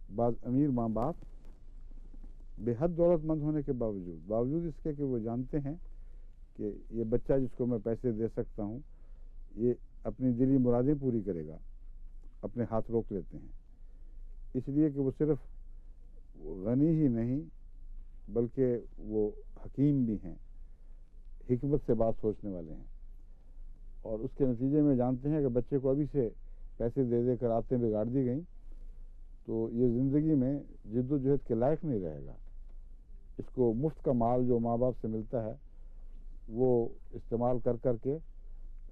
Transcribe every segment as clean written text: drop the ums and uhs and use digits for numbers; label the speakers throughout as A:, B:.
A: بعض امیر ماں باپ بے حد دولت مند ہونے کے باوجود اس کے کہ وہ جانتے ہیں کہ یہ بچہ جس کو میں پیسے دے سکتا ہوں یہ اپنی دلی مرادیں پوری کرے گا، اپنے ہاتھ روک لیتے ہیں، اس لیے کہ وہ صرف غنی ہی نہیں بلکہ وہ حکیم بھی ہیں، حکمت سے بات سوچنے والے ہیں، اور اس کے نتیجے میں جانتے ہیں کہ بچے کو ابھی سے پیسے دے دے کر عادتیں بگاڑ دی گئیں تو یہ زندگی میں جد و جہد کے لائق نہیں رہے گا۔ اس کو مفت کا مال جو ماں باپ سے ملتا ہے وہ استعمال کر کر کے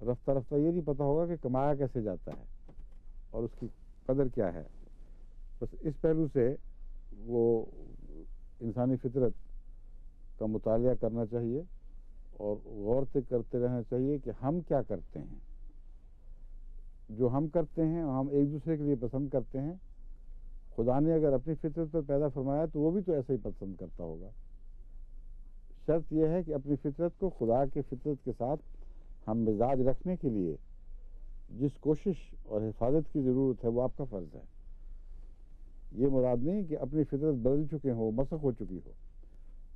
A: رفتہ رفتہ یہ نہیں پتہ ہوگا کہ کمایا کیسے جاتا ہے اور اس کی قدر کیا ہے۔ بس اس پہلو سے وہ انسانی فطرت کا مطالعہ کرنا چاہیے اور غور سے کرتے رہنا چاہیے کہ ہم کیا کرتے ہیں، جو ہم کرتے ہیں ہم ایک دوسرے کے لیے پسند کرتے ہیں، خدا نے اگر اپنی فطرت پر پیدا فرمایا تو وہ بھی تو ایسا ہی پسند کرتا ہوگا۔ شرط یہ ہے کہ اپنی فطرت کو خدا کی فطرت کے ساتھ ہم مزاج رکھنے کے لیے جس کوشش اور حفاظت کی ضرورت ہے وہ آپ کا فرض ہے۔ یہ مراد نہیں کہ اپنی فطرت بدل چکے ہو، مسخ ہو چکی ہو،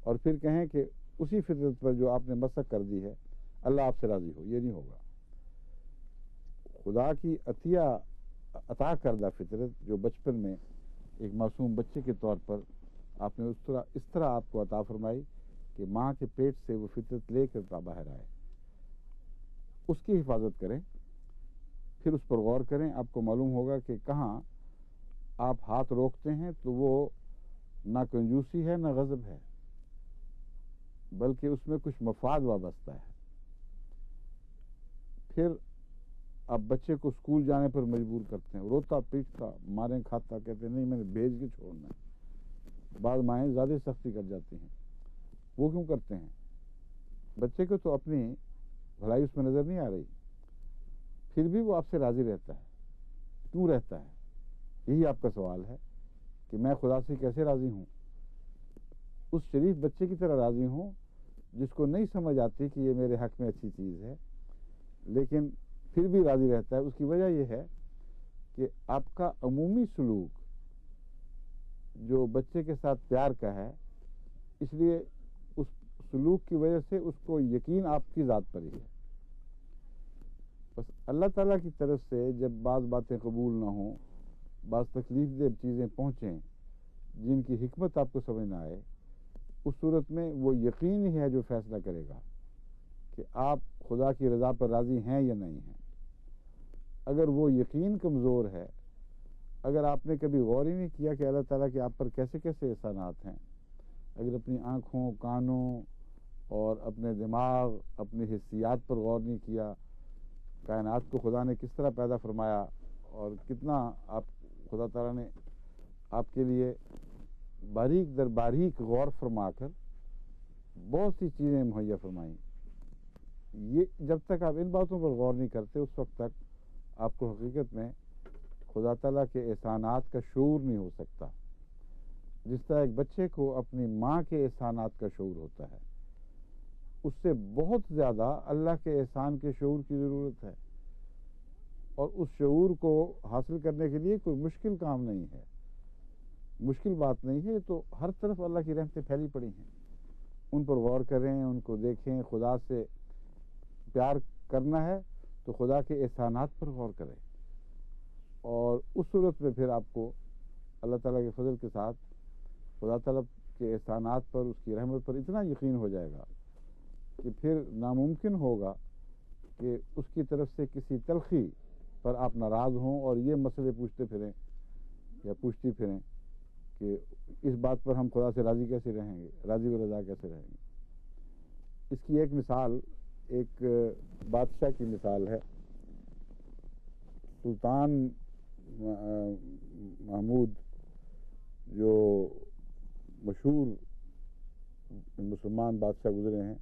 A: اور پھر کہیں کہ اسی فطرت پر جو آپ نے مسخ کر دی ہے اللہ آپ سے راضی ہو، یہ نہیں ہوگا۔ خدا کی عطا کردہ فطرت جو بچپن میں ایک معصوم بچے کے طور پر آپ نے اس طرح آپ کو عطا فرمائی کہ ماں کے پیٹ سے وہ فطرت لے کر باہر آئے، اس کی حفاظت کریں، پھر اس پر غور کریں۔ آپ کو معلوم ہوگا کہ کہاں آپ ہاتھ روکتے ہیں تو وہ نہ کنجوسی ہے نہ غضب ہے، بلکہ اس میں کچھ مفاد وابستہ ہے۔ پھر آپ بچے کو اسکول جانے پر مجبور کرتے ہیں، روتا پیٹتا ماریں کھاتا، کہتے ہیں نہیں میں نے بھیج کے چھوڑنا ہے۔ بعض مائیں زیادہ سختی کر جاتی ہیں، وہ کیوں کرتے ہیں؟ بچے کو تو اپنی بھلائی اس میں نظر نہیں آ رہی، پھر بھی وہ آپ سے راضی رہتا ہے، کیوں رہتا ہے؟ یہی آپ کا سوال ہے کہ میں خدا سے کیسے راضی ہوں، اس شریف بچے کی طرح راضی ہوں جس کو نہیں سمجھ آتی کہ یہ میرے حق میں اچھی چیز ہے لیکن پھر بھی راضی رہتا ہے۔ اس کی وجہ یہ ہے کہ آپ کا عمومی سلوک جو بچے کے ساتھ پیار کا ہے، اس لیے اس سلوک کی وجہ سے اس کو یقین آپ کی ذات پر ہی ہے۔ بس اللہ تعالیٰ کی طرف سے جب بعض باتیں قبول نہ ہوں، بعض تکلیف دہ چیزیں پہنچیں جن کی حکمت آپ کو سمجھ نہ آئے، اس صورت میں وہ یقین ہی ہے جو فیصلہ کرے گا کہ آپ خدا کی رضا پر راضی ہیں یا نہیں ہیں۔ اگر وہ یقین کمزور ہے، اگر آپ نے کبھی غور ہی نہیں کیا کہ اللہ تعالیٰ کے آپ پر کیسے کیسے احسانات ہیں، اگر اپنی آنکھوں، کانوں اور اپنے دماغ، اپنی حسیات پر غور نہیں کیا، کائنات کو خدا نے کس طرح پیدا فرمایا اور کتنا آپ خدا تعالیٰ نے آپ کے لیے باریک در باریک غور فرما کر بہت سی چیزیں مہیا فرمائیں، یہ جب تک آپ ان باتوں پر غور نہیں کرتے اس وقت تک آپ کو حقیقت میں خدا تعالیٰ کے احسانات کا شعور نہیں ہو سکتا۔ جس طرح ایک بچے کو اپنی ماں کے احسانات کا شعور ہوتا ہے، اس سے بہت زیادہ اللہ کے احسان کے شعور کی ضرورت ہے، اور اس شعور کو حاصل کرنے کے لیے کوئی مشکل کام نہیں ہے، مشکل بات نہیں ہے، تو ہر طرف اللہ کی رحمتیں پھیلی پڑی ہیں، ان پر غور کریں، ان کو دیکھیں۔ خدا سے پیار کرنا ہے تو خدا کے احسانات پر غور کریں، اور اس صورت میں پھر آپ کو اللہ تعالیٰ کے فضل کے ساتھ خدا تعالیٰ کے احسانات پر، اس کی رحمت پر اتنا یقین ہو جائے گا کہ پھر ناممکن ہوگا کہ اس کی طرف سے کسی تلخی پر آپ ناراض ہوں اور یہ مسئلے پوچھتے پھریں یا پوچھتی پھریں کہ اس بات پر ہم خدا سے راضی کیسے رہیں گے، راضی و رضا کیسے رہیں گے۔ اس کی ایک مثال ایک بادشاہ کی مثال ہے۔ سلطان محمود جو مشہور مسلمان بادشاہ گزرے ہیں،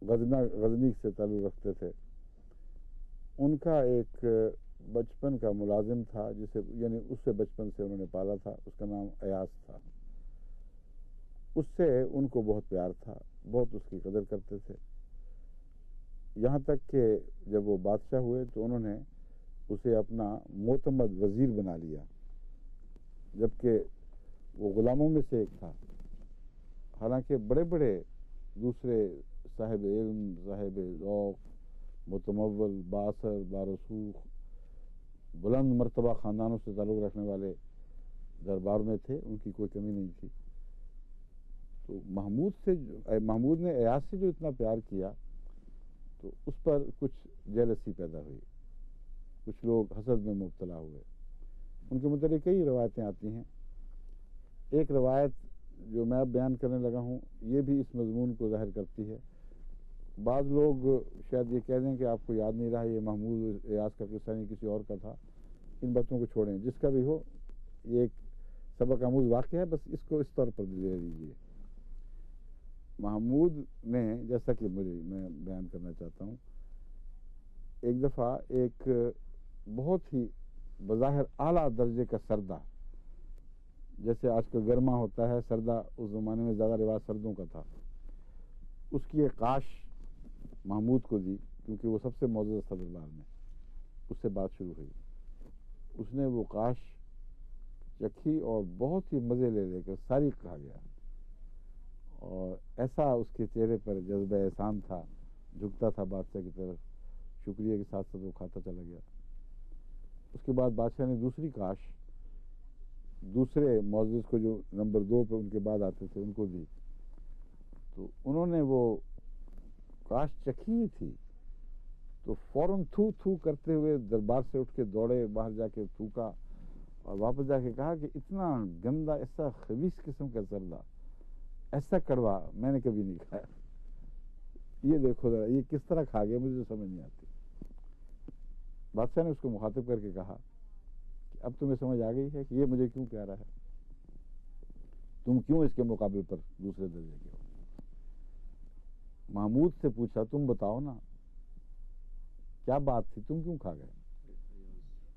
A: غزنی سے تعلق رکھتے تھے، ان کا ایک بچپن کا ملازم تھا جسے یعنی اس سے بچپن سے انہوں نے پالا تھا، اس کا نام ایاز تھا۔ اس سے ان کو بہت پیار تھا، بہت اس کی قدر کرتے تھے، یہاں تک کہ جب وہ بادشاہ ہوئے تو انہوں نے اسے اپنا معتمد وزیر بنا لیا، جبکہ وہ غلاموں میں سے ایک تھا. حالانکہ بڑے بڑے دوسرے صاحب علم، صاحب ذوق، متمول، باثر، بارسوخ، بلند مرتبہ خاندانوں سے تعلق رکھنے والے دربار میں تھے، ان کی کوئی کمی نہیں تھی. تو محمود نے ایاز سے جو اتنا پیار کیا تو اس پر کچھ جیلسی پیدا ہوئی، کچھ لوگ حسد میں مبتلا ہوئے. ان کے متعلق کئی روایتیں آتی ہیں. ایک روایت جو میں اب بیان کرنے لگا ہوں یہ بھی اس مضمون کو ظاہر کرتی ہے. بعض لوگ شاید یہ کہہ دیں کہ آپ کو یاد نہیں رہا، یہ محمود ایاز کا قصہ نہیں کسی اور کا تھا. ان باتوں کو چھوڑیں، جس کا بھی ہو یہ ایک سبق آموز واقعہ ہے، بس اس کو اس طور پر لے لیجیے. محمود نے، جیسا کہ میں بیان کرنا چاہتا ہوں، ایک دفعہ ایک بہت ہی بظاہر اعلیٰ درجے کا سردہ، جیسے آج کل گرما ہوتا ہے، سردہ اس زمانے میں زیادہ رواج سردوں کا تھا، اس کی ایک کاش محمود کو دی، کیونکہ وہ سب سے معزز تھا دربار میں. اس سے بات شروع ہوئی. اس نے وہ کاش چکھی اور بہت ہی مزے لے لے کر ساری کھا گیا، اور ایسا اس کے چہرے پر جذبہ احسان تھا، جھکتا تھا بادشاہ کی طرف، شکریہ کے ساتھ ساتھ وہ کھاتا چلا گیا. اس کے بعد بادشاہ نے دوسری کاش دوسرے معزز کو، جو نمبر 2 پہ ان کے بعد آتے تھے، ان کو دی. تو انہوں نے وہ کاش چکھی تھی تو فوراً تھو تھو کرتے ہوئے دربار سے اٹھ کے دوڑے، باہر جا کے تھوکا اور واپس جا کے کہا کہ اتنا گندا، ایسا خبیث قسم کا سردہ، ایسا کڑوا میں نے کبھی نہیں کھایا. یہ دیکھو ذرا یہ کس طرح کھا گیا، مجھے تو سمجھ نہیں آتی. بادشاہ نے اس کو مخاطب کر کے کہا کہ اب تمہیں سمجھ آ گئی ہے کہ یہ مجھے کیوں پیارا ہے، تم کیوں اس کے مقابل پر دوسرے درجے کے ہو. محمود سے پوچھا تم بتاؤ نا کیا بات تھی، تم کیوں کھا گئے.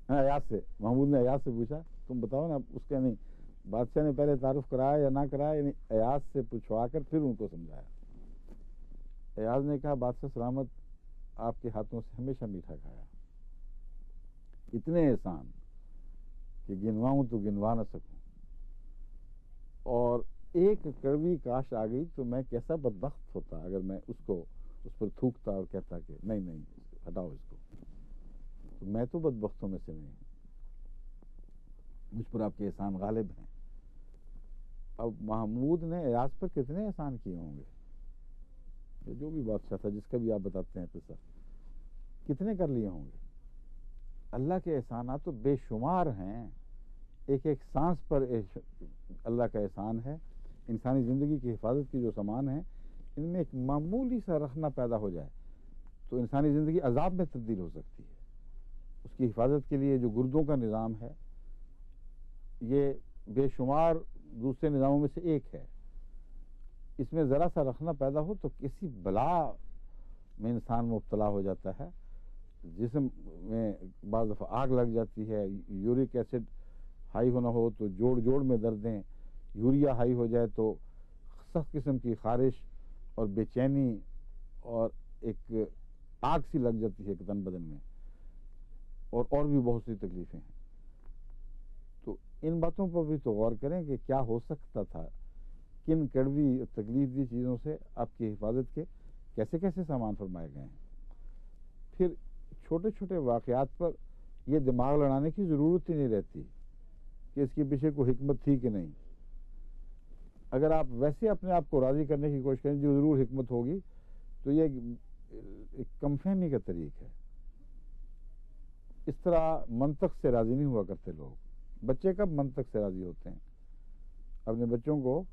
A: ایاز سے، محمود نے ایاز سے پوچھا تم بتاؤ نا. اس کا نہیں، بادشاہ نے پہلے تعارف کرایا یا نہ کرایا، یعنی ایاز سے پوچھوا کر پھر ان کو سمجھایا. ایاز نے کہا بادشاہ سلامت، آپ کے ہاتھوں سے ہمیشہ میٹھا کھایا، اتنے احسان کہ گنواؤں تو گنوا نہ سکوں، اور ایک کڑوی کاش آ گئی تو میں کیسا بدبخت ہوتا اگر میں اس پر تھوکتا اور کہتا کہ نہیں ہٹاؤ اس کو. تو میں تو بدبختوں میں سے نہیں ہوں، مجھ پر آپ کے احسان غالب ہیں. اب محمود نے ایاز پر کتنے احسان کیے ہوں گے، جو بھی بادشاہ تھا جس کا بھی آپ بتاتے ہیں قصہ، کتنے کر لیے ہوں گے. اللہ کے احسانات تو بے شمار ہیں. ایک ایک سانس پر اللہ کا احسان ہے. انسانی زندگی کی حفاظت کی جو سامان ہیں، ان میں ایک معمولی سا رخنہ پیدا ہو جائے تو انسانی زندگی عذاب میں تبدیل ہو سکتی ہے. اس کی حفاظت کے لیے جو گردوں کا نظام ہے، یہ بے شمار دوسرے نظاموں میں سے ایک ہے. اس میں ذرا سا رخنہ پیدا ہو تو کسی بلا میں انسان مبتلا ہو جاتا ہے. جسم میں بعض دفعہ آگ لگ جاتی ہے، یورک ایسڈ ہائی ہونا ہو تو جوڑ میں دردیں، یوریا ہائی ہو جائے تو سخت قسم کی خارش اور بے چینی اور ایک آگ سی لگ جاتی ہے تن بدن میں، اور بھی بہت سی تکلیفیں ہیں. تو ان باتوں پر بھی تو غور کریں کہ کیا ہو سکتا تھا، کن کڑوی تکلیف دی چیزوں سے آپ کی حفاظت کے کیسے کیسے سامان فرمائے گئے ہیں. پھر چھوٹے چھوٹے واقعات پر یہ دماغ لڑانے کی ضرورت ہی نہیں رہتی کہ اس کے پیچھے کوئی حکمت تھی کہ نہیں. اگر آپ ویسے اپنے آپ کو راضی کرنے کی کوشش کریں جو ضرور حکمت ہوگی، تو یہ ایک کم فہمی کا طریق ہے. اس طرح منطق سے راضی نہیں ہوا کرتے لوگ. بچے کب منطق سے راضی ہوتے ہیں؟ اپنے بچوں کو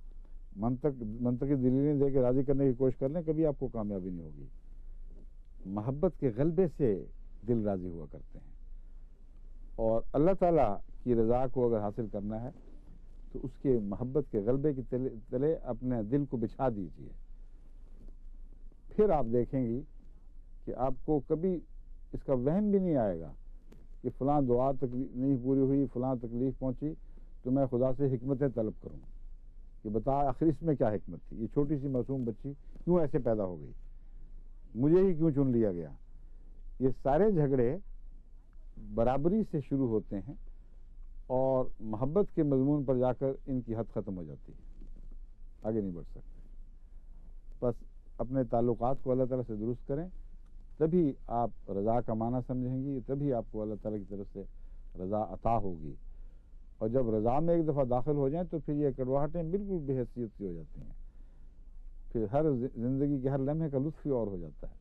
A: منطقی دلیلیں دے کے راضی کرنے کی کوشش کر لیں، کبھی آپ کو کامیابی نہیں ہوگی. محبت کے غلبے سے دل راضی ہوا کرتے ہیں. اور اللہ تعالیٰ کی رضا کو اگر حاصل کرنا ہے تو اس کے محبت کے غلبے کے تلے اپنے دل کو بچھا دیجیے. پھر آپ دیکھیں گی کہ آپ کو کبھی اس کا وہم بھی نہیں آئے گا کہ فلاں دعا نہیں پوری ہوئی، فلاں تکلیف پہنچی تو میں خدا سے حکمتیں طلب کروں کہ بتا آخر اس میں کیا حکمت تھی، یہ چھوٹی سی معصوم بچی کیوں ایسے پیدا ہو گئی، مجھے ہی کیوں چن لیا گیا. یہ سارے جھگڑے برابری سے شروع ہوتے ہیں اور محبت کے مضمون پر جا کر ان کی حد ختم ہو جاتی ہے، آگے نہیں بڑھ سکتے۔ بس اپنے تعلقات کو اللہ تعالیٰ سے درست کریں، تبھی آپ رضا کا معنی سمجھیں گی، تبھی آپ کو اللہ تعالیٰ کی طرف سے رضا عطا ہوگی۔ اور جب رضا میں ایک دفعہ داخل ہو جائیں تو پھر یہ کڑواہٹیں بالکل بے حیثیت سی ہو جاتی ہیں، پھر ہر زندگی کے ہر لمحے کا لطف ہی اور ہو جاتا ہے۔